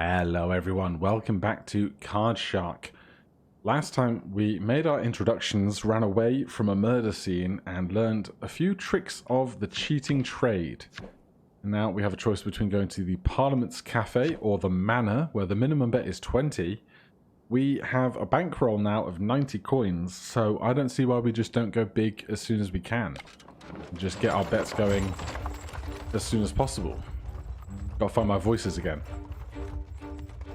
Hello everyone, welcome back to Card Shark. Last time we made our introductions, ran away from a murder scene and learned a few tricks of the cheating trade. And now we have a choice between going to the Parliament's Cafe or the Manor, where the minimum bet is 20. We have a bankroll now of 90 coins, so I don't see why we just don't go big as soon as we can. Just get our bets going as soon as possible. Gotta find my voices again.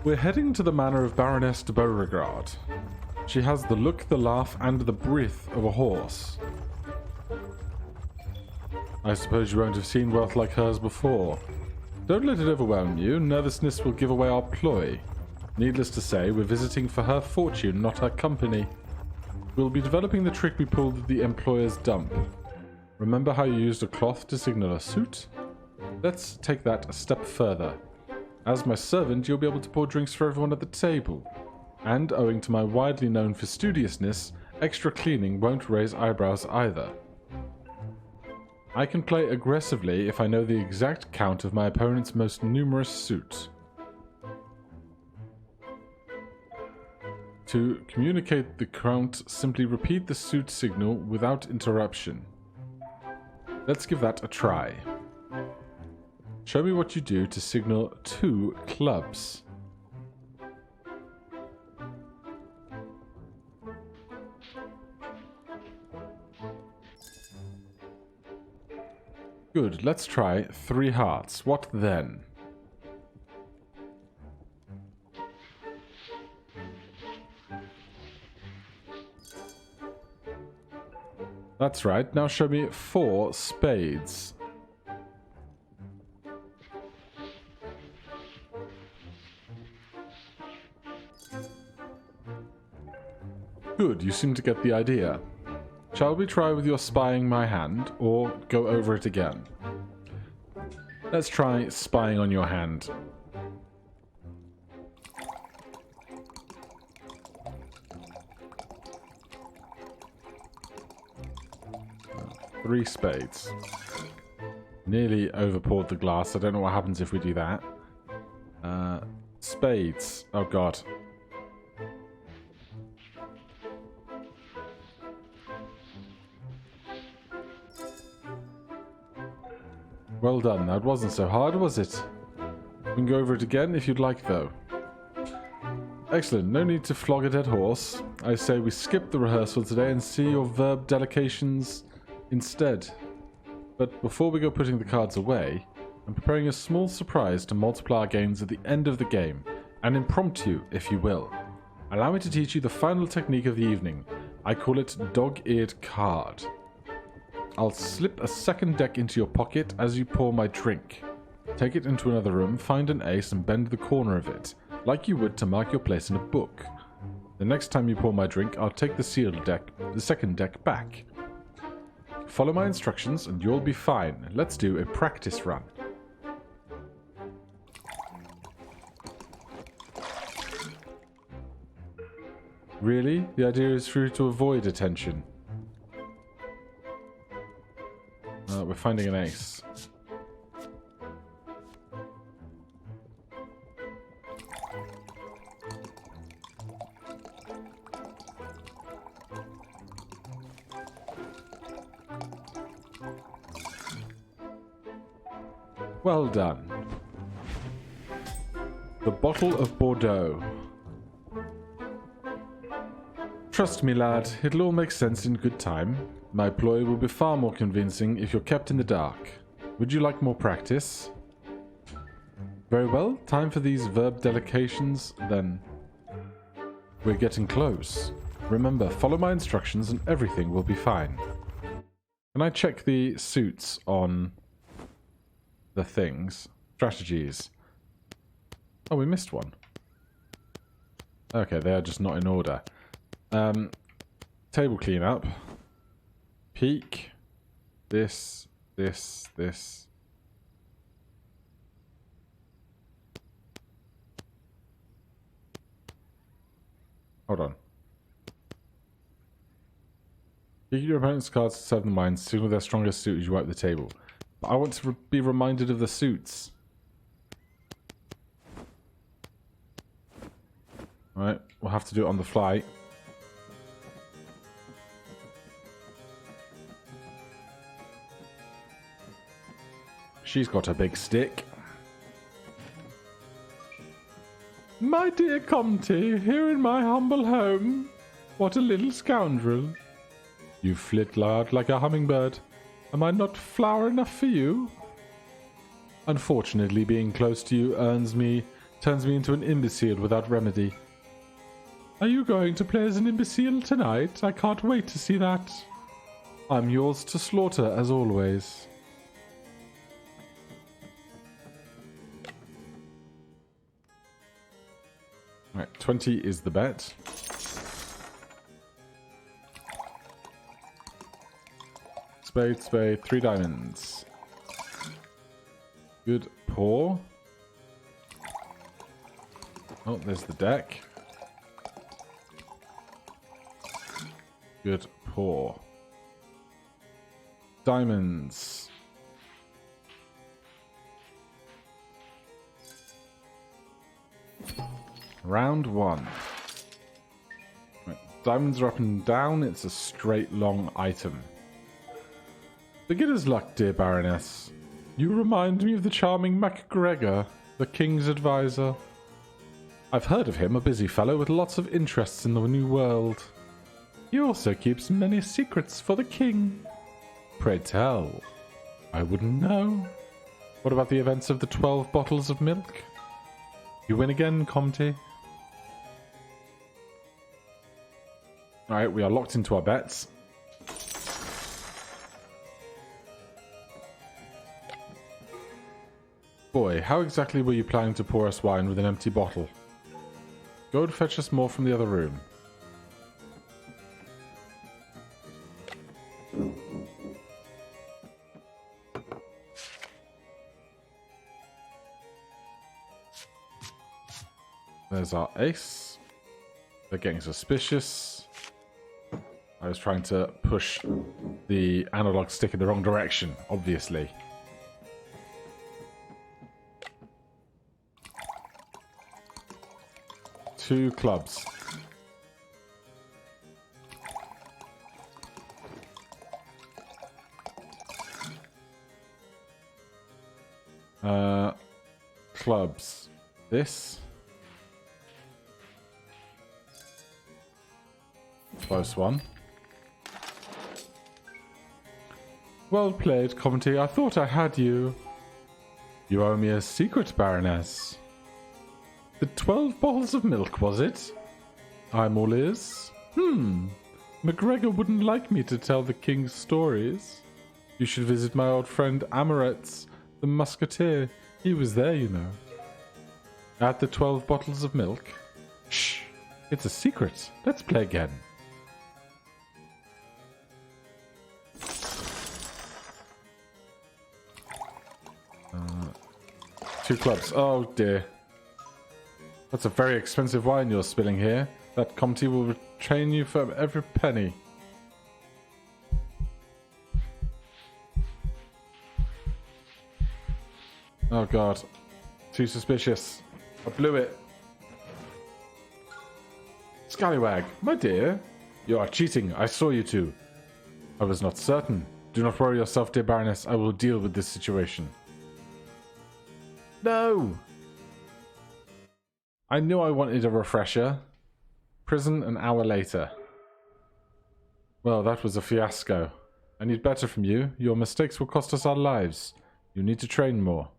We're heading to the manor of Baroness de Beauregard. She has the look, the laugh, and the breath of a horse. I suppose you won't have seen wealth like hers before. Don't let it overwhelm you. Nervousness will give away our ploy. Needless to say, we're visiting for her fortune, not her company. We'll be developing the trick we pulled at the employer's dump. Remember how you used a cloth to signal a suit? Let's take that a step further. As my servant, you'll be able to pour drinks for everyone at the table. And, owing to my widely known fastidiousness, extra cleaning won't raise eyebrows either. I can play aggressively if I know the exact count of my opponent's most numerous suits. To communicate the count, simply repeat the suit signal without interruption. Let's give that a try. Show me what you do to signal 2 clubs. Good, let's try 3 hearts. What then? That's right, now show me 4 spades. Good, you seem to get the idea. Shall we try with your spying my hand, or go over it again? Let's try spying on your hand. Three spades. Nearly overpoured the glass. I don't know what happens if we do that. Spades. Oh god. Well done. That wasn't so hard, was it? We can go over it again if you'd like, though. Excellent. No need to flog a dead horse. I say we skip the rehearsal today and see your verb delications instead. But before we go putting the cards away, I'm preparing a small surprise to multiply our gains at the end of the game. An impromptu, if you will. Allow me to teach you the final technique of the evening. I call it dog-eared card. I'll slip a second deck into your pocket as you pour my drink. Take it into another room, find an ace and bend the corner of it, like you would to mark your place in a book. The next time you pour my drink, I'll take the second deck back. Follow my instructions and you'll be fine. Let's do a practice run. Really? The idea is for you to avoid attention. We're finding an ace. Well done. The bottle of Bordeaux. Trust me, lad, it'll all make sense in good time. My ploy will be far more convincing if you're kept in the dark. Would you like more practice? Very well, time for these verb delications, then. We're getting close. Remember, follow my instructions and everything will be fine. Can I check the suits on the things? Strategies. Oh, we missed one. Okay, they are just not in order. Table cleanup. Peak. This. Hold on. Peek your opponent's cards to serve the mind. Signal their strongest suit as you wipe the table. But I want to be reminded of the suits. Right, we'll have to do it on the fly. She's got a big stick. My dear Comte, here in my humble home. What a little scoundrel. You flit loud like a hummingbird. Am I not flower enough for you? Unfortunately, being close to you turns me into an imbecile without remedy. Are you going to play as an imbecile tonight? I can't wait to see that. I'm yours to slaughter, as always. Right, 20 is the bet. Spade, spade, 3 diamonds. Good paw. Oh, there's the deck. Good paw. Diamonds. Round 1. Right. Diamonds are up and down. It's a straight long item. Beginner's luck, dear Baroness. You remind me of the charming MacGregor, the King's advisor. I've heard of him, a busy fellow with lots of interests in the New World. He also keeps many secrets for the King. Pray tell. I wouldn't know. What about the events of the 12 bottles of milk? You win again, Comte. Alright, we are locked into our bets. Boy, how exactly were you planning to pour us wine with an empty bottle? Go and fetch us more from the other room. There's our ace. They're getting suspicious. I was trying to push the analog stick in the wrong direction, obviously. Two clubs. Clubs. This. Close one. Well played, Comte. I thought I had you. You owe me a secret, Baroness. The 12 bottles of milk, was it? I'm all ears. MacGregor wouldn't like me to tell the King's stories. You should visit my old friend Amoretz, the musketeer. He was there, you know. At the 12 bottles of milk. Shh! It's a secret. Let's play again. Two clubs. Oh dear. That's a very expensive wine you're spilling here. That Comte will retrain you for every penny. Oh god. Too suspicious. I blew it. Scallywag, my dear. You are cheating. I saw you two. I was not certain. Do not worry yourself, dear Baroness. I will deal with this situation. No! I knew I wanted a refresher. Prison an hour later. Well, that was a fiasco. I need better from you. Your mistakes will cost us our lives. You need to train more.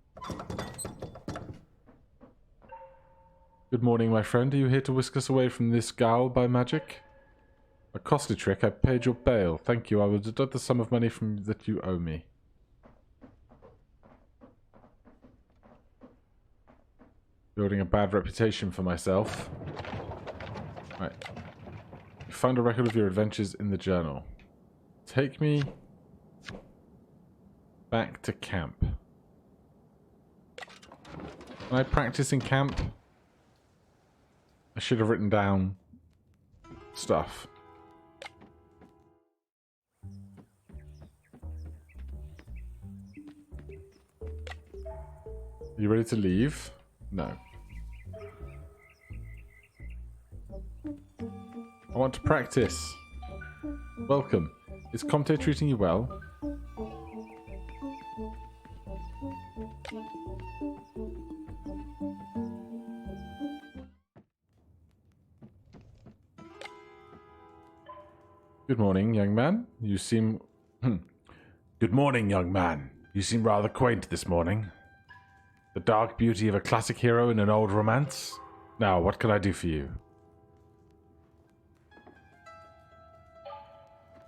Good morning, my friend. Are you here to whisk us away from this gaol by magic? A costly trick. I paid your bail. Thank you. I will deduct the sum of money that you owe me. Building a bad reputation for myself. Right. You found a record of your adventures in the journal. Take me back to camp. Can I practice in camp? I should have written down stuff. Are you ready to leave? No. I want to practice. Welcome. Is Comte treating you well? Good morning, young man. You seem... Good morning, young man. You seem rather quaint this morning. The dark beauty of a classic hero in an old romance? Now, what can I do for you?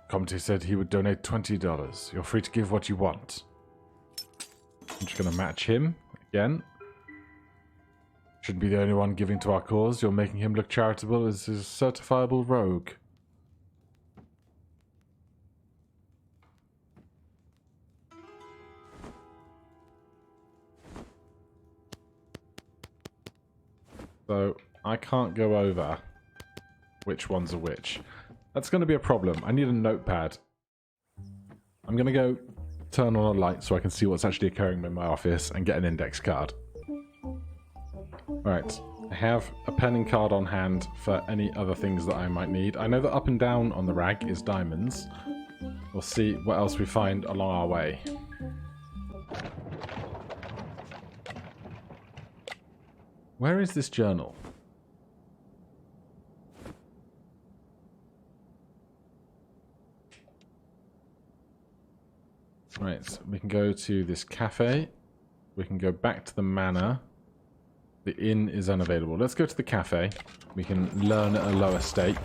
Comte said he would donate $20. You're free to give what you want. I'm just going to match him again. Shouldn't be the only one giving to our cause. You're making him look charitable as his certifiable rogue. So, I can't go over which ones are which. That's going to be a problem. I need a notepad. I'm going to go turn on a light so I can see what's actually occurring in my office and get an index card. Alright, I have a pen and card on hand for any other things that I might need. I know that up and down on the rag is diamonds. We'll see what else we find along our way. Where is this journal? Right, so we can go to this cafe. We can go back to the manor. The inn is unavailable. Let's go to the cafe. We can learn at a lower stake.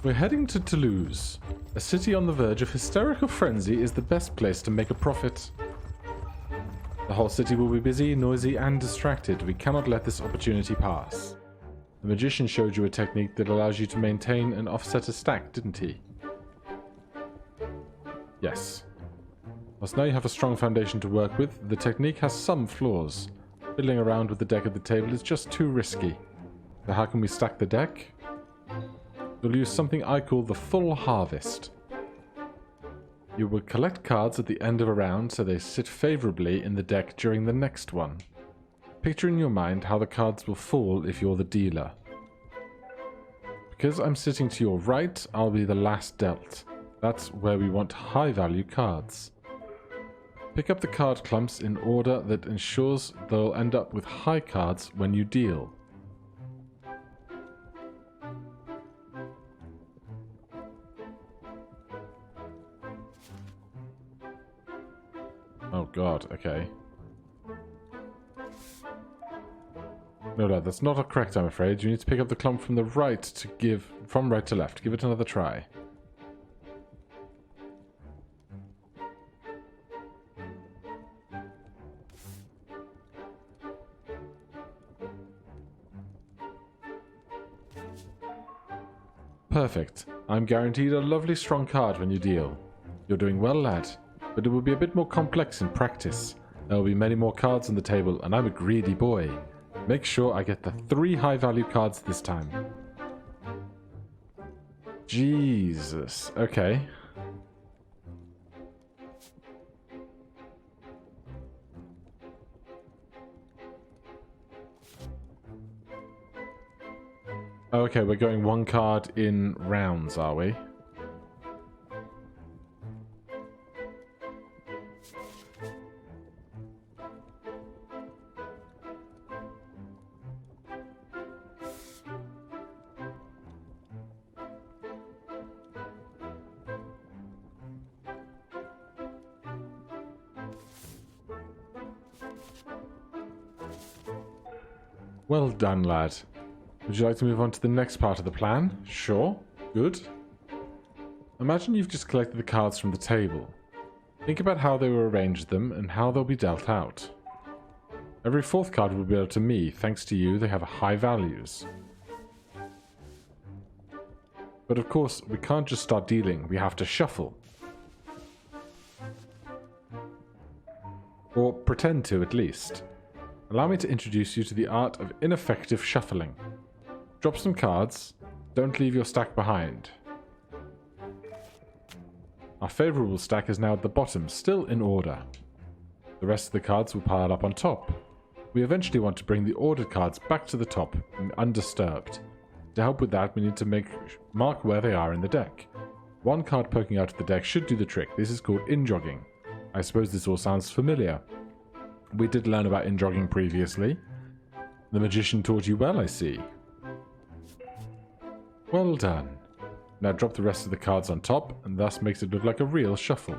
We're heading to Toulouse. A city on the verge of hysterical frenzy is the best place to make a profit. The whole city will be busy, noisy, and distracted. We cannot let this opportunity pass. The magician showed you a technique that allows you to maintain and offset a stack, didn't he? Yes. Whilst now you have a strong foundation to work with, the technique has some flaws. Fiddling around with the deck at the table is just too risky. So how can we stack the deck? We'll use something I call the full harvest. You will collect cards at the end of a round so they sit favorably in the deck during the next one. Picture in your mind how the cards will fall if you're the dealer. Because I'm sitting to your right, I'll be the last dealt. That's where we want high value cards. Pick up the card clumps in order that ensures they'll end up with high cards when you deal. Oh god, okay. No, that's not correct, I'm afraid. You need to pick up the clump from the right to give... From right to left. Give it another try. Perfect. I'm guaranteed a lovely strong card when you deal. You're doing well, lad. But it will be a bit more complex in practice. There will be many more cards on the table, and I'm a greedy boy. Make sure I get the 3 high-value cards this time. Jesus. Okay. Okay, we're going 1 card in rounds, are we? Well done, lad. Would you like to move on to the next part of the plan? Sure. Good. Imagine you've just collected the cards from the table. Think about how they will arrange them and how they'll be dealt out. Every 4th card will be able to me. Thanks to you, they have high values. But of course, we can't just start dealing. We have to shuffle. Or pretend to, at least. Allow me to introduce you to the art of ineffective shuffling. Drop some cards. Don't leave your stack behind. Our favourable stack is now at the bottom, still in order. The rest of the cards will pile up on top. We eventually want to bring the ordered cards back to the top, undisturbed. To help with that, we need to mark where they are in the deck. One card poking out of the deck should do the trick. This is called in-jogging. I suppose this all sounds familiar. We did learn about in-jogging previously. The magician taught you well, I see. Well done. Now drop the rest of the cards on top, and thus makes it look like a real shuffle.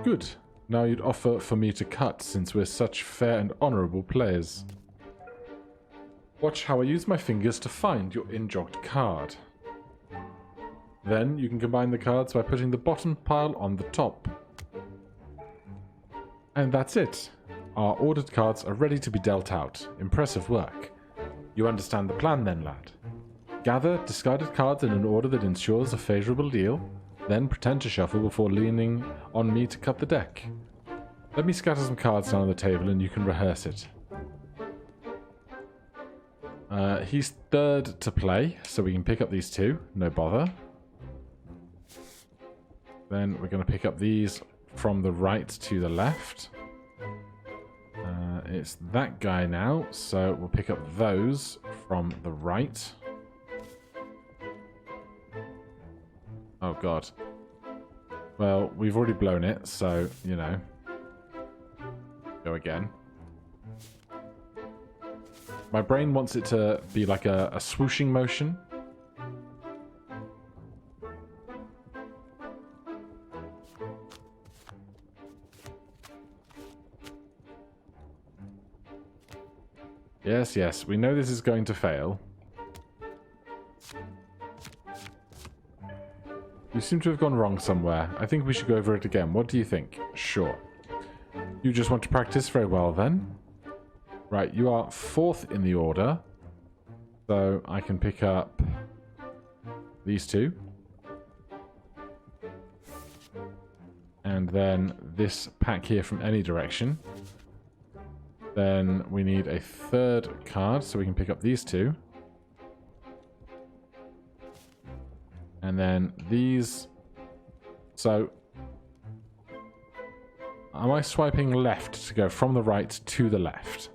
Good. Now you'd offer for me to cut, since we're such fair and honourable players. Watch how I use my fingers to find your in-jogged card. Then you can combine the cards by putting the bottom pile on the top. And that's it. Our ordered cards are ready to be dealt out. Impressive work. You understand the plan then, lad. Gather discarded cards in an order that ensures a favourable deal, then pretend to shuffle before leaning on me to cut the deck. Let me scatter some cards down on the table and you can rehearse it. He's third to play, so we can pick up these two, no bother. Then we're going to pick up these from the right to the left. It's that guy now, so we'll pick up those from the right. Oh god. Well, we've already blown it, so, you know. Go again. My brain wants it to be like a swooshing motion. Yes, yes, we know this is going to fail. You seem to have gone wrong somewhere. I think we should go over it again. What do you think? Sure. You just want to practice very well then. Right, you are fourth in the order. So I can pick up these two. And then this pack here from any direction. Then we need a third card, so we can pick up these two. And then these. So, am I swiping left to go from the right to the left?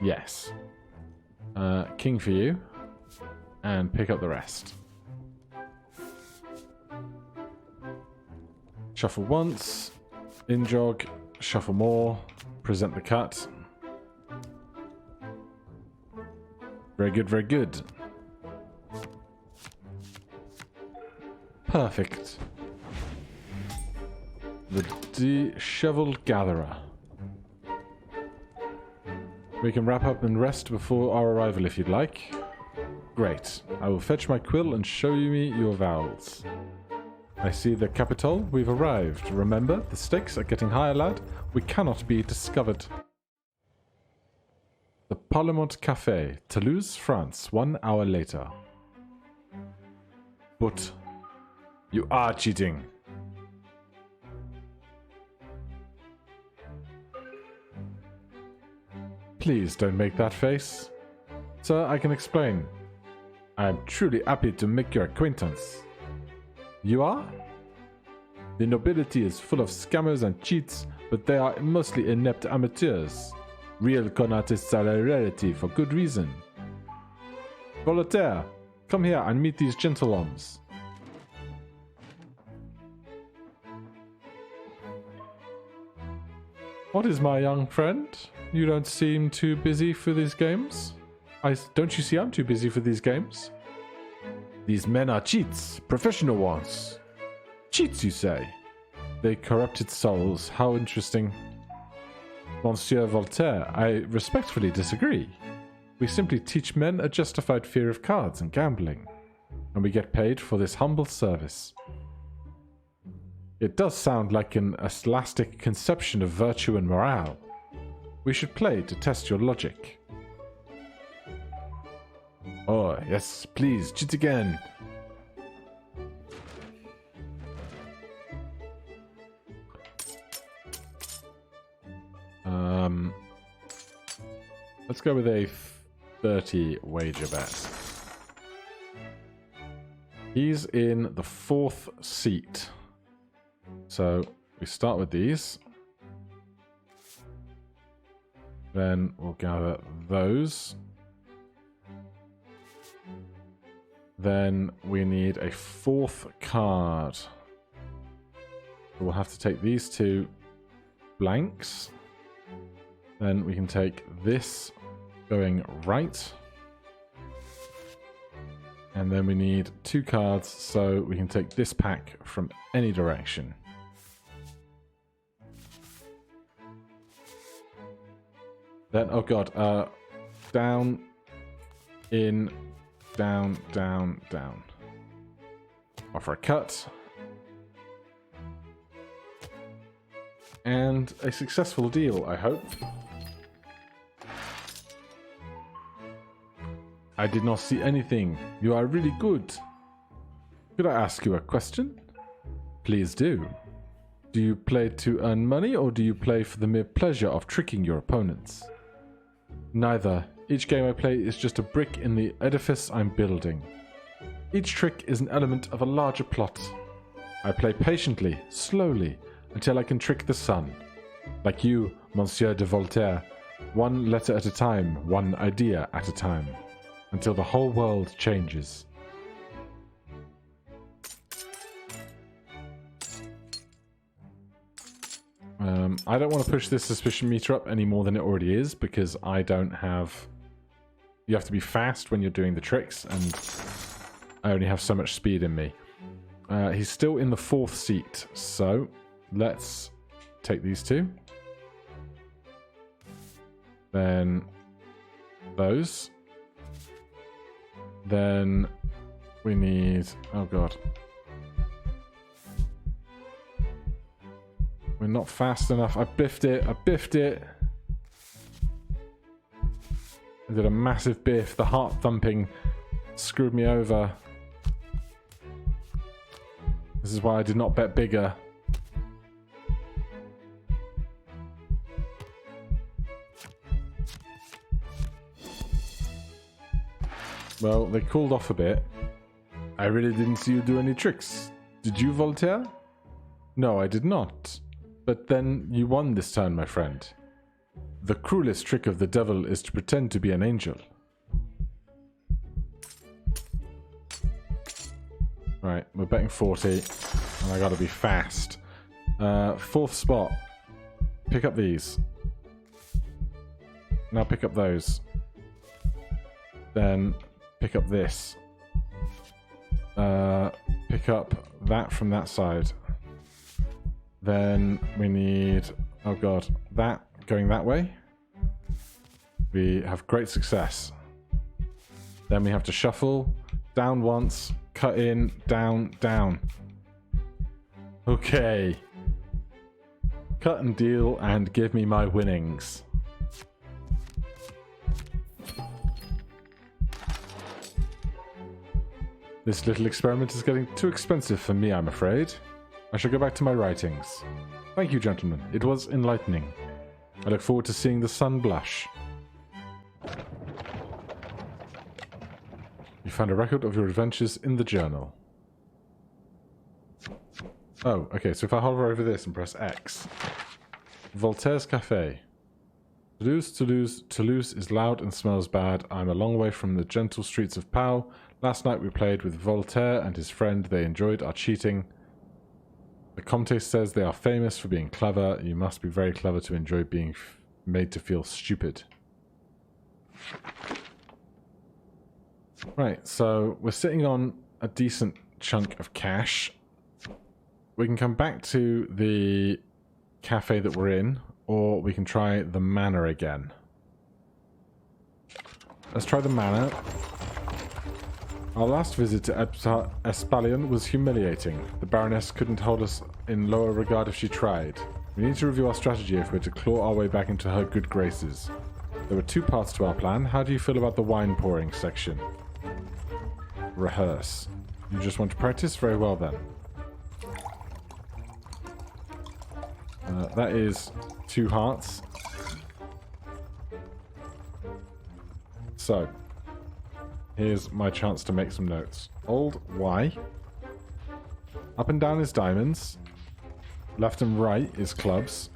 Yes. King for you. And pick up the rest. Shuffle once, in-jog, shuffle more, present the cut. Very good, very good. Perfect. The Disheveled Gatherer. We can wrap up and rest before our arrival if you'd like. Great. I will fetch my quill and show me your vowels. I see the Capitol. We've arrived. Remember, the stakes are getting higher, lad. We cannot be discovered. The Parlement Café, Toulouse, France, 1 hour later. But you are cheating. Please don't make that face. Sir, I can explain. I am truly happy to make your acquaintance. You are? The nobility is full of scammers and cheats, but they are mostly inept amateurs. Real con artists are a rarity for good reason. Voltaire, come here and meet these gentlehomes. What is my young friend? You don't seem too busy for these games? Don't you see I'm too busy for these games? These men are cheats, professional ones. Cheats, you say? They corrupted souls. How interesting. Monsieur Voltaire, I respectfully disagree. We simply teach men a justified fear of cards and gambling, and we get paid for this humble service. It does sound like an elastic conception of virtue and morale. We should play to test your logic. Oh, yes, please, cheat again. Let's go with a 30 wager bet. He's in the 4th seat. So we start with these. Then we'll gather those. Then we need a fourth card. We'll have to take these two blanks. Then we can take this going right. And then we need 2 cards so we can take this pack from any direction. Then, oh god, down, in, down, down, down. Offer a cut. And a successful deal, I hope. I did not see anything. You are really good. Could I ask you a question? Please do. Do you play to earn money or do you play for the mere pleasure of tricking your opponents? Neither. Each game I play is just a brick in the edifice I'm building. Each trick is an element of a larger plot. I play patiently, slowly, until I can trick the sun. Like you, Monsieur de Voltaire, one letter at a time, one idea at a time, until the whole world changes. I don't want to push this suspicion meter up any more than it already is, because I don't have... You have to be fast when you're doing the tricks, and I only have so much speed in me. He's still in the 4th seat, so let's take these 2. Then those. Then we need... Oh god. We're not fast enough. I biffed it. I biffed it. I did a massive biff. The heart thumping screwed me over. This is why I did not bet bigger. Well, they cooled off a bit. I really didn't see you do any tricks. Did you, Voltaire? No, I did not. But then you won this turn, my friend. The cruelest trick of the devil is to pretend to be an angel. Right, we're betting 40. And I gotta be fast. 4th spot. Pick up these. Now pick up those. Then pick up this. Pick up that from that side. Then we need, oh god, that going that way. We have great success. Then we have to shuffle, down once, cut in, down, down. Okay. Cut and deal and give me my winnings. This little experiment is getting too expensive for me, I'm afraid. I shall go back to my writings. Thank you, gentlemen. It was enlightening. I look forward to seeing the sun blush. You found a record of your adventures in the journal. Oh, okay, so if I hover over this and press X. Voltaire's Cafe. Toulouse, Toulouse, Toulouse is loud and smells bad. I'm a long way from the gentle streets of Pau. Last night we played with Voltaire and his friend. They enjoyed our cheating. The Comte says they are famous for being clever. You must be very clever to enjoy being made to feel stupid. Right, so we're sitting on a decent chunk of cash. We can come back to the cafe that we're in, or we can try the manor again. Let's try the manor. Our last visit to Espalion was humiliating. The Baroness couldn't hold us in lower regard if she tried. We need to review our strategy if we're to claw our way back into her good graces. There were 2 parts to our plan. How do you feel about the wine pouring section? Rehearse. You just want to practice? Very well then. That is 2 hearts. So, here's my chance to make some notes. Old Y. Up and down is diamonds. Left and right is clubs.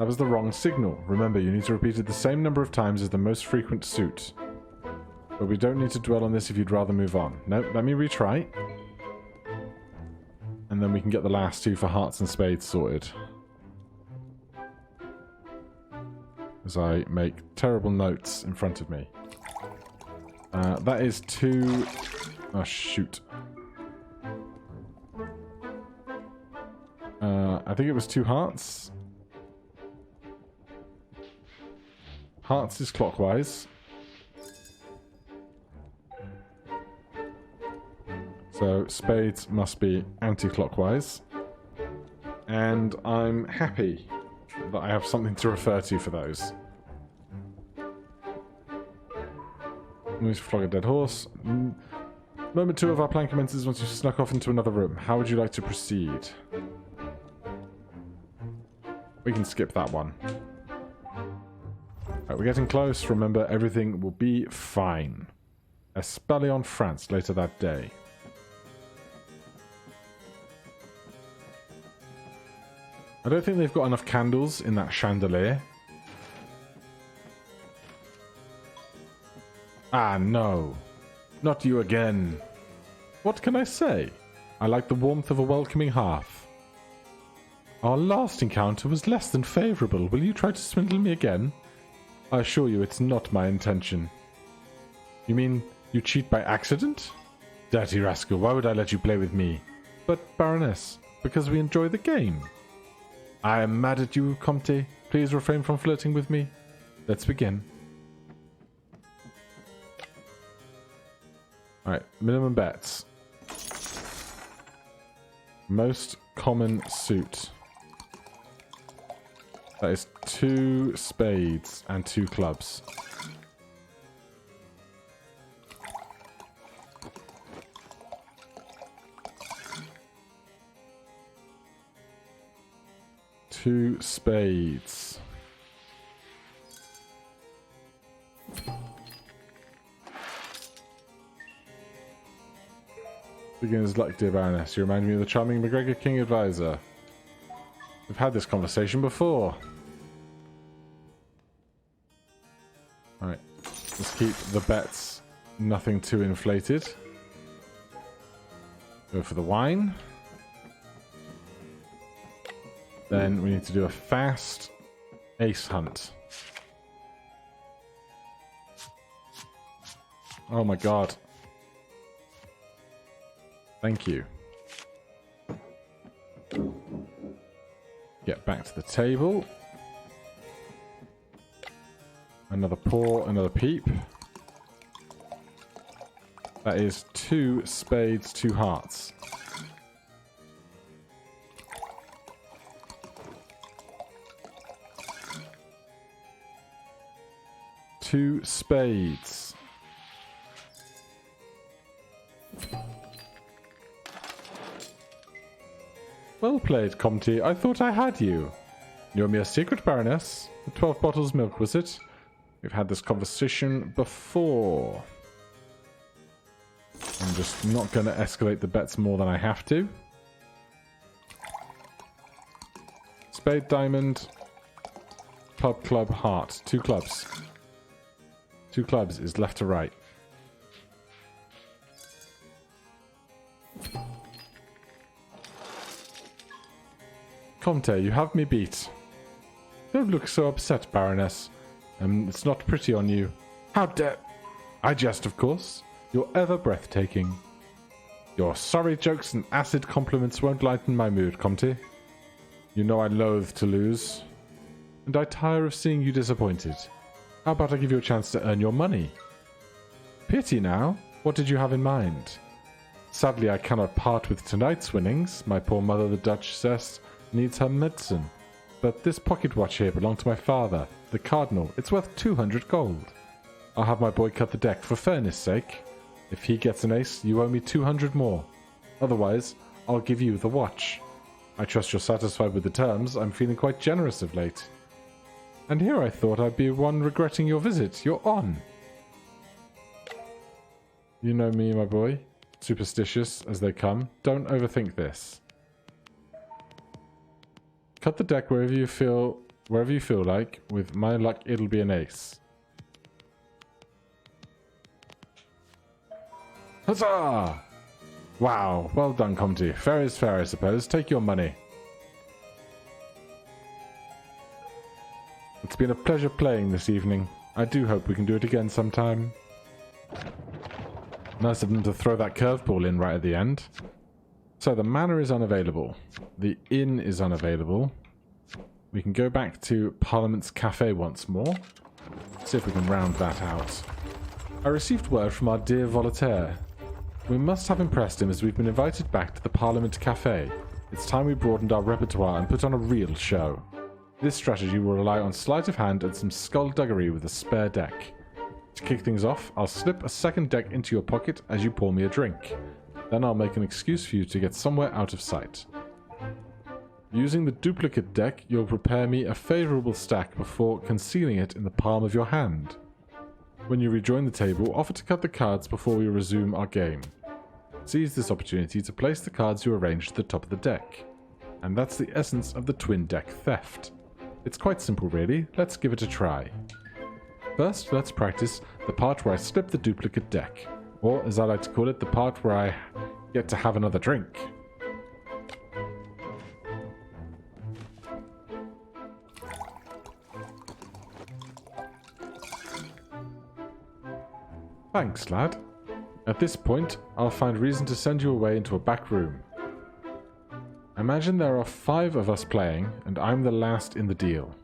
That was the wrong signal. Remember, you need to repeat it the same number of times as the most frequent suit. But we don't need to dwell on this if you'd rather move on. No, let me retry. And then we can get the last two for hearts and spades sorted. As I make terrible notes in front of me. That is 2... Oh, shoot. I think it was 2 hearts. Hearts is clockwise. So spades must be anti-clockwise. And I'm happy that I have something to refer to for those. Need to flog a dead horse. Moment 2 of our plan commences once you've snuck off into another room. How would you like to proceed? We can skip that one. Right, we're getting close. Remember, everything will be fine. Espalion, France, later that day. I don't think they've got enough candles in that chandelier. Ah, no. Not you again. What can I say? I like the warmth of a welcoming hearth. Our last encounter was less than favourable. Will you try to swindle me again? I assure you it's not my intention. You mean you cheat by accident? Dirty rascal, why would I let you play with me? But, Baroness, because we enjoy the game. I am mad at you, Comte. Please refrain from flirting with me. Let's begin. Alright, minimum bets. Most common suit. That is 2 spades and 2 clubs. Two spades. Beginner's luck, dear Baroness. You remind me of the charming McGregor King advisor. We've had this conversation before. Alright. Let's keep the bets nothing too inflated. Go for the wine. Then we need to do a fast ace hunt. Oh my god. Thank you. Get back to the table. Another pour, another peep. That is 2 spades, 2 hearts. Two spades. Well played, Comte. I thought I had you. You're a mere secret, Baroness. 12 bottles milk, was it? We've had this conversation before. I'm just not going to escalate the bets more than I have to. Spade, diamond. Club, club, heart. 2 clubs. 2 clubs is left to right. Comte, you have me beat. Don't look so upset, Baroness. It's not pretty on you. How dare... I jest, of course. You're ever breathtaking. Your sorry jokes and acid compliments won't lighten my mood, Comte. You know I loathe to lose. And I tire of seeing you disappointed. How about I give you a chance to earn your money? Pity now. What did you have in mind? Sadly, I cannot part with tonight's winnings. My poor mother, the Duchess, needs her medicine. But this pocket watch here belonged to my father, the Cardinal. It's worth 200 gold. I'll have my boy cut the deck for fairness' sake. If he gets an ace, you owe me 200 more. Otherwise, I'll give you the watch. I trust you're satisfied with the terms. I'm feeling quite generous of late. And here I thought I'd be one regretting your visit. You're on. You know me, my boy. Superstitious as they come. Don't overthink this. Cut the deck wherever you feel wherever you feel like. With my luck, it'll be an ace. Huzzah! Wow, well done, Comte. Fair is fair, I suppose. Take your money. It's been a pleasure playing this evening. I do hope we can do it again sometime. Nice of them to throw that curveball in right at the end. So the manor is unavailable. The inn is unavailable. We can go back to Parliament's Cafe once more. See if we can round that out. I received word from our dear Voltaire. We must have impressed him as we've been invited back to the Parliament Cafe. It's time we broadened our repertoire and put on a real show. This strategy will rely on sleight of hand and some skullduggery with a spare deck. To kick things off, I'll slip a second deck into your pocket as you pour me a drink. Then I'll make an excuse for you to get somewhere out of sight. Using the duplicate deck, you'll prepare me a favourable stack before concealing it in the palm of your hand. When you rejoin the table, offer to cut the cards before we resume our game. Seize this opportunity to place the cards you arranged at the top of the deck. And that's the essence of the twin deck theft. It's quite simple really, let's give it a try. First, let's practice the part where I slip the duplicate deck. Or, as I like to call it, the part where I get to have another drink. Thanks, lad. At this point, I'll find reason to send you away into a back room. Imagine there are 5 of us playing, and I'm the last in the deal.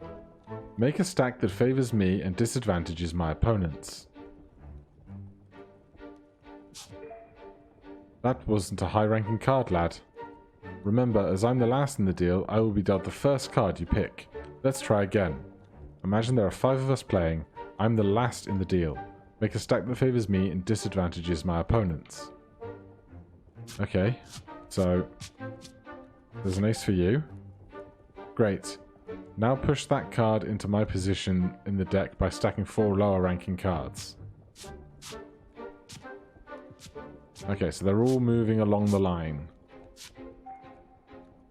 Make a stack that favors me and disadvantages my opponents. That wasn't a high-ranking card, lad. Remember, as I'm the last in the deal, I will be dealt the first card you pick. Let's try again. Imagine there are 5 of us playing, I'm the last in the deal. Make a stack that favors me and disadvantages my opponents. Okay, so there's an ace for you. Great. Now push that card into my position in the deck by stacking 4 lower ranking cards. Okay, so they're all moving along the line.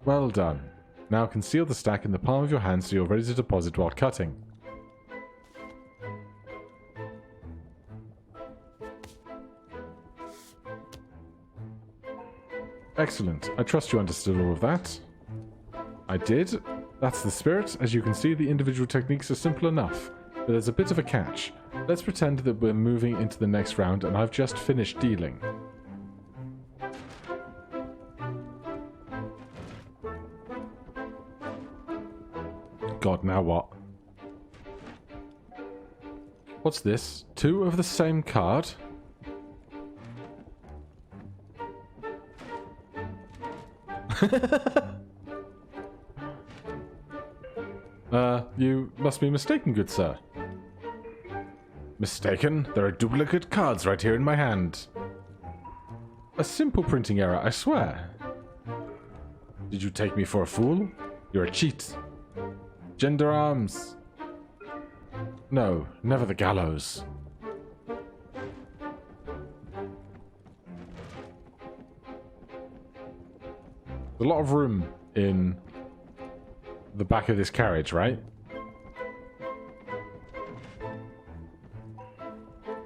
Well done. Now conceal the stack in the palm of your hand so you're ready to deposit while cutting. Excellent. I trust you understood all of that. I did. That's the spirit. As you can see, the individual techniques are simple enough, but there's a bit of a catch. Let's pretend that we're moving into the next round and I've just finished dealing. God, now what? What's this? 2 of the same card? You must be mistaken, good sir. Mistaken? There are duplicate cards right here in my hand. A simple printing error, I swear. Did you take me for a fool? You're a cheat. Gendarmes. No, never the gallows. There's a lot of room in the back of this carriage, right?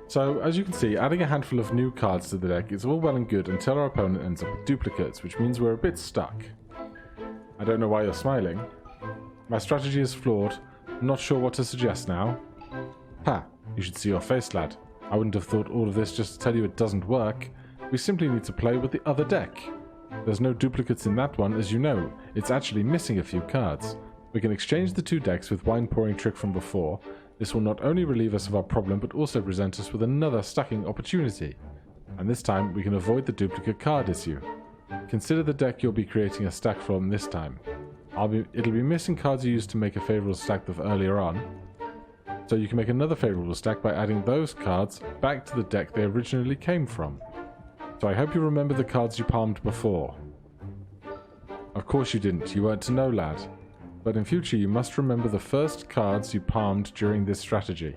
So, as you can see, adding a handful of new cards to the deck is all well and good until our opponent ends up with duplicates, which means we're a bit stuck. I don't know why you're smiling. My strategy is flawed. I'm not sure what to suggest now. Ha! You should see your face, lad. I wouldn't have thought all of this just to tell you it doesn't work. We simply need to play with the other deck. There's no duplicates in that one, as you know. It's actually missing a few cards. We can exchange the 2 decks with wine pouring trick from before. This will not only relieve us of our problem, but also present us with another stacking opportunity. And this time, we can avoid the duplicate card issue. Consider the deck you'll be creating a stack from this time. It'll be missing cards you used to make a favourable stack of earlier on. So you can make another favourable stack by adding those cards back to the deck they originally came from. So I hope you remember the cards you palmed before. Of course you didn't, you weren't to know, lad. But in future you must remember the first cards you palmed during this strategy.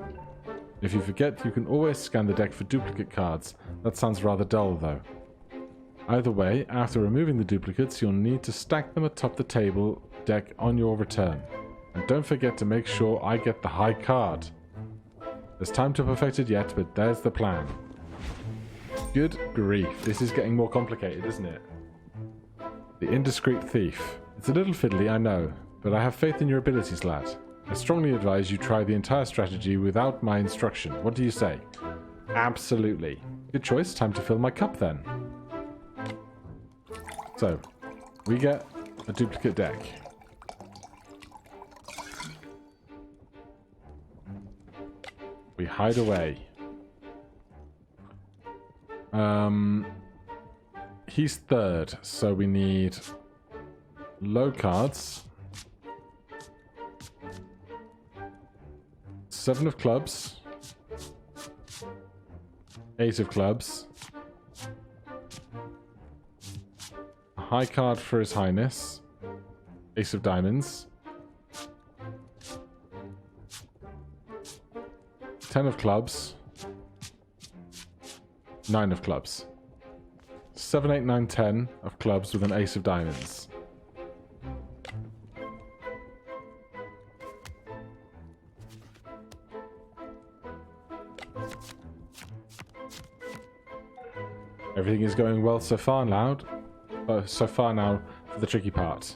If you forget, you can always scan the deck for duplicate cards. That sounds rather dull though. Either way, after removing the duplicates, you'll need to stack them atop the table deck on your return. And don't forget to make sure I get the high card. There's time to perfect it yet, but there's the plan. Good grief. This is getting more complicated, isn't it? The indiscreet thief. It's a little fiddly, I know, but I have faith in your abilities, lad. I strongly advise you try the entire strategy without my instruction. What do you say? Absolutely. Good choice. Time to fill my cup then. So, we get a duplicate deck. We hide away. He's third, so we need low cards. 7 of clubs. 8 of clubs. A high card for His Highness. Ace of diamonds. 10 of clubs. 9 of clubs. 7, 8, 9, 10 of clubs with an ace of diamonds. Everything is going well so far now. So far now for the tricky part.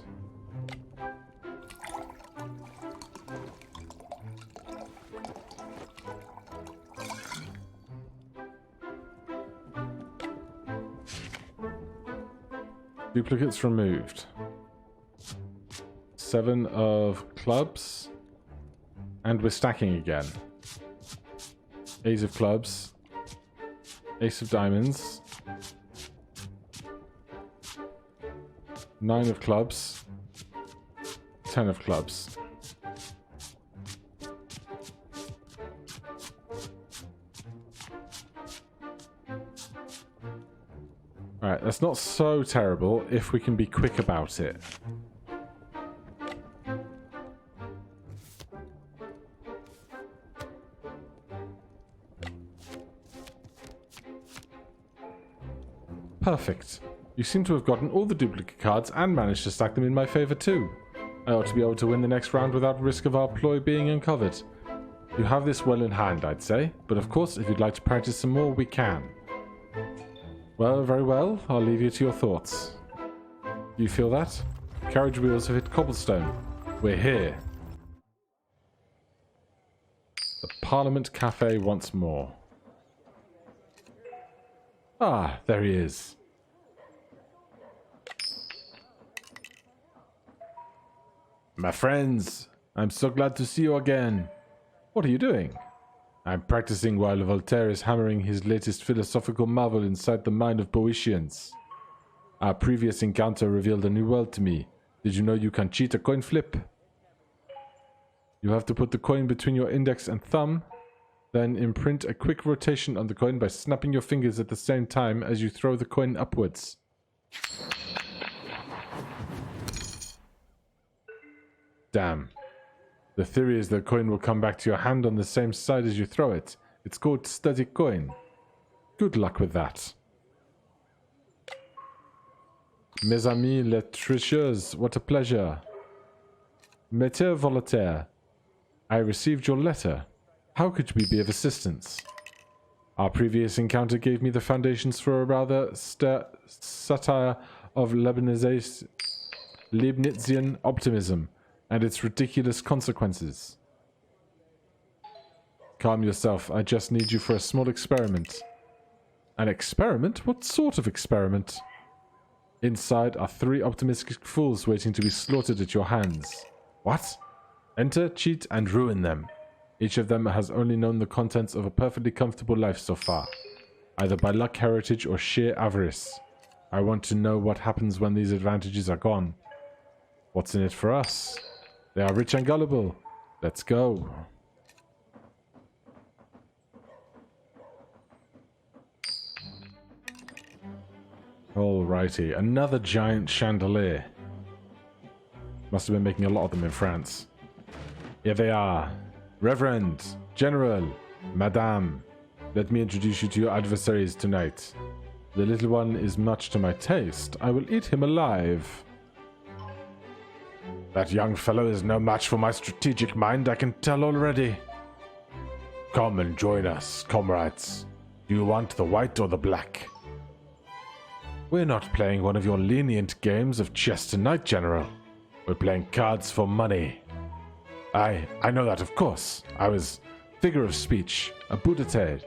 Duplicates removed. 7 of clubs. And we're stacking again. Ace of clubs. Ace of diamonds. 9 of clubs. 10 of clubs. Alright, that's not so terrible if we can be quick about it. Perfect. You seem to have gotten all the duplicate cards and managed to stack them in my favor too. I ought to be able to win the next round without risk of our ploy being uncovered. You have this well in hand, I'd say, but of course, if you'd like to practice some more, we can. Well, very well. I'll leave you to your thoughts. Do you feel that? Carriage wheels have hit cobblestone. We're here. The Parliament Cafe once more. Ah, there he is. My friends, I'm so glad to see you again. What are you doing? I'm practicing while Voltaire is hammering his latest philosophical marvel inside the mind of Boeotians. Our previous encounter revealed a new world to me. Did you know you can cheat a coin flip? You have to put the coin between your index and thumb, then imprint a quick rotation on the coin by snapping your fingers at the same time as you throw the coin upwards. Damn. The theory is the coin will come back to your hand on the same side as you throw it. It's called static coin. Good luck with that. Mes amis les tricheurs, what a pleasure. Maître Voltaire, I received your letter. How could we be of assistance? Our previous encounter gave me the foundations for a rather satire of Leibnizian optimism and its ridiculous consequences. Calm yourself. I just need you for a small experiment. An experiment? What sort of experiment? Inside are 3 optimistic fools waiting to be slaughtered at your hands. What? Enter, cheat, and ruin them. Each of them has only known the contents of a perfectly comfortable life so far, either by luck, heritage, or sheer avarice. I want to know what happens when these advantages are gone. What's in it for us? They are rich and gullible. Let's go. Alrighty, another giant chandelier. Must have been making a lot of them in France. Here they are. Reverend, General, Madame, let me introduce you to your adversaries tonight. The little one is much to my taste. I will eat him alive. That young fellow is no match for my strategic mind, I can tell already. Come and join us, comrades. Do you want the white or the black? We're not playing one of your lenient games of chess tonight, General. We're playing cards for money. I know that, of course. I was figure of speech, a bout-de-tête.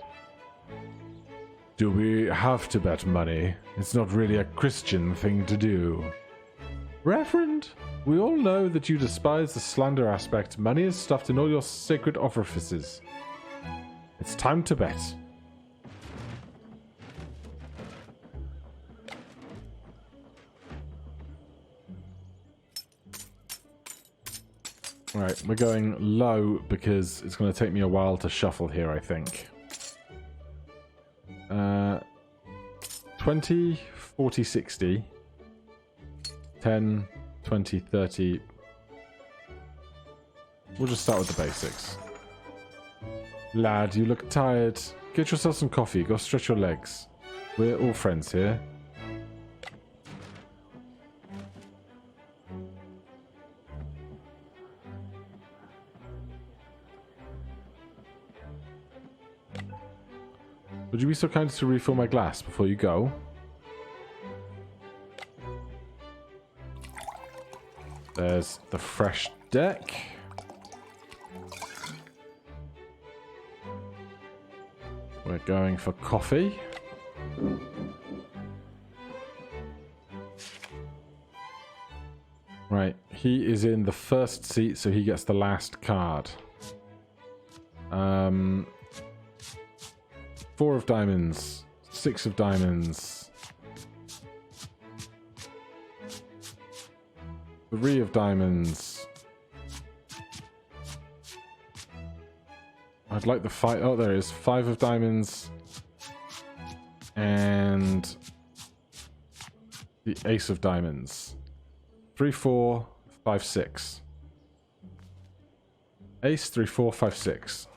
Do we have to bet money? It's not really a Christian thing to do. Reverend, we all know that you despise the slander aspect. Money is stuffed in all your sacred orifices. It's time to bet. Right, we're going low because it's going to take me a while to shuffle here, I think. 20, 40, 60. 10, 20, 30. We'll just start with the basics. Lad, you look tired. Get yourself some coffee. Go stretch your legs. We're all friends here. Would you be so kind as to refill my glass before you go? There's the fresh deck. We're going for coffee. Right, he is in the first seat, so he gets the last card. 4 of diamonds, 6 of diamonds, 3 of diamonds. I'd like the 5. Oh, there is 5 of diamonds and the ace of diamonds. 3, 4, 5, 6. Ace, 3, 4, 5, 6.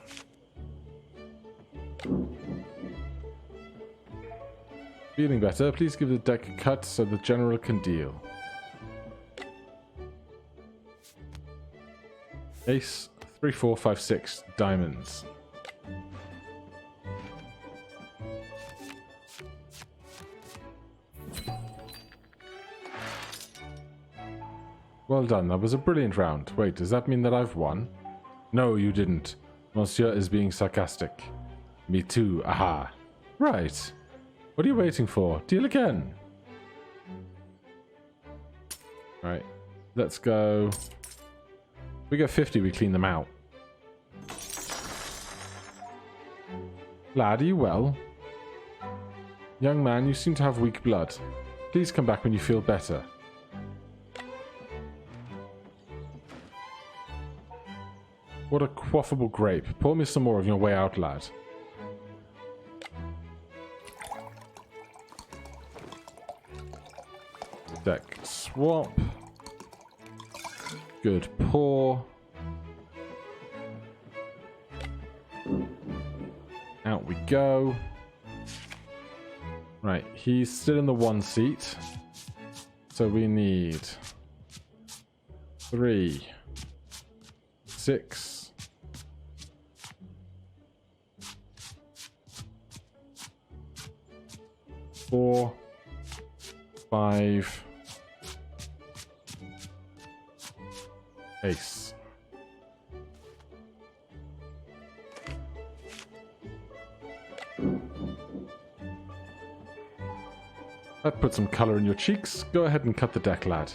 Feeling better? Please give the deck a cut so the general can deal. Ace, 3, 4, 5, 6, diamonds. Well done, that was a brilliant round. Wait, does that mean that I've won? No, you didn't. Monsieur is being sarcastic. Me too, aha. Right. What are you waiting for? Deal again. Right. Let's go. If we get 50, we clean them out. Lad, are you well? Young man, you seem to have weak blood. Please come back when you feel better. What a quaffable grape. Pour me some more on your way out, lad. Deck swap. Good pour. Out we go. Right, he's still in the 1 seat. So we need 3, 6, 4, 5, ace. That put some color in your cheeks. Go ahead and cut the deck, lad.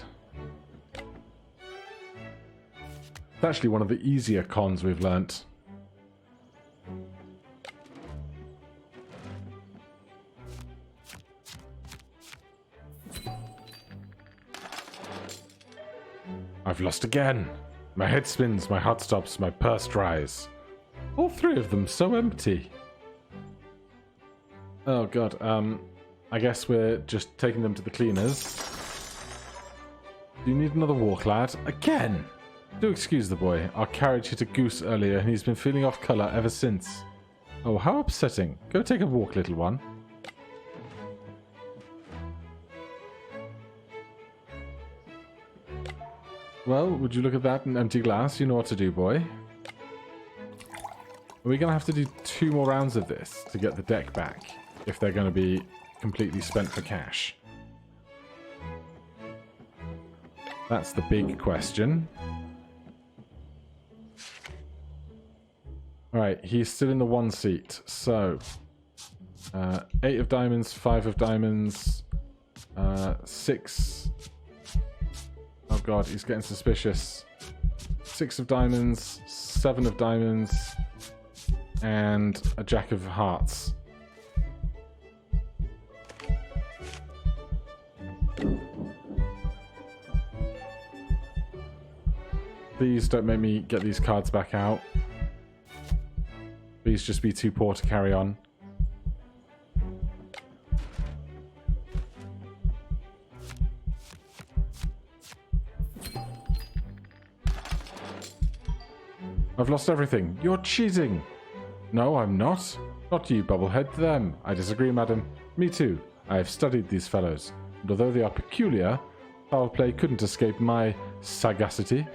It's actually one of the easier cons we've learnt. I've lost again. My head spins, my heart stops, my purse dries. All 3 of them so empty. Oh god, I guess we're just taking them to the cleaners. Do you need another walk, lad? Again! Do excuse the boy. Our carriage hit a goose earlier and he's been feeling off colour ever since. Oh, how upsetting. Go take a walk, little one. Well, would you look at that, an empty glass? You know what to do, boy. Are we going to have to do 2 more rounds of this to get the deck back? If they're going to be completely spent for cash? That's the big question. Alright, he's still in the 1 seat. So, 8 of diamonds, 5 of diamonds, 6... Oh god, he's getting suspicious. 6 of diamonds, 7 of diamonds, and a jack of hearts. Please don't make me get these cards back out. Please just be too poor to carry on. I've lost everything. You're cheating. No, I'm not. Not you, Bubblehead. Them. I disagree, madam. Me too. I have studied these fellows. And although they are peculiar, foul play couldn't escape my sagacity.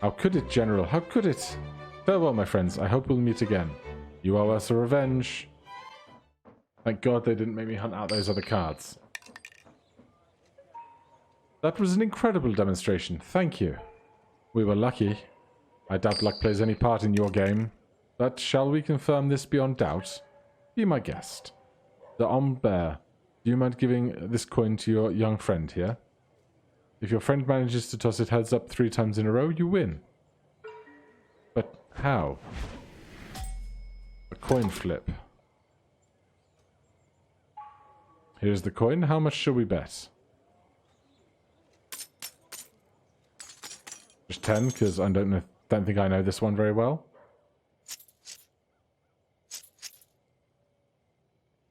How could it, General? How could it? Farewell, my friends. I hope we'll meet again. You owe us a revenge. Thank God they didn't make me hunt out those other cards. That was an incredible demonstration. Thank you. We were lucky. I doubt luck plays any part in your game. But shall we confirm this beyond doubt? Be my guest. The Bear. Do you mind giving this coin to your young friend here? If your friend manages to toss it heads up 3 times in a row, you win. But how? A coin flip. Here's the coin. How much shall we bet? Just 10, because I don't think I know this one very well.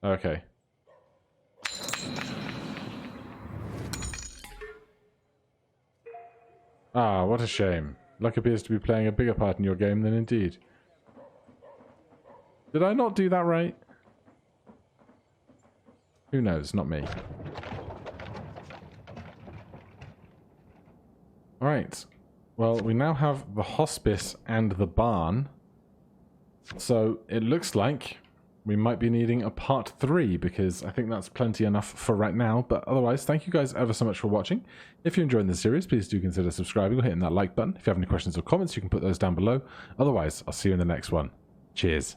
Okay. Ah, what a shame. Luck appears to be playing a bigger part in your game than Indeed. Did I not do that right? Who knows? Not me. Alright. Well, we now have the hospice and the barn. So, it looks like we might be needing a part 3, because I think that's plenty enough for right now. But otherwise, thank you guys ever so much for watching. If you're enjoying this series, please do consider subscribing or hitting that like button. If you have any questions or comments, you can put those down below. Otherwise, I'll see you in the next one. Cheers.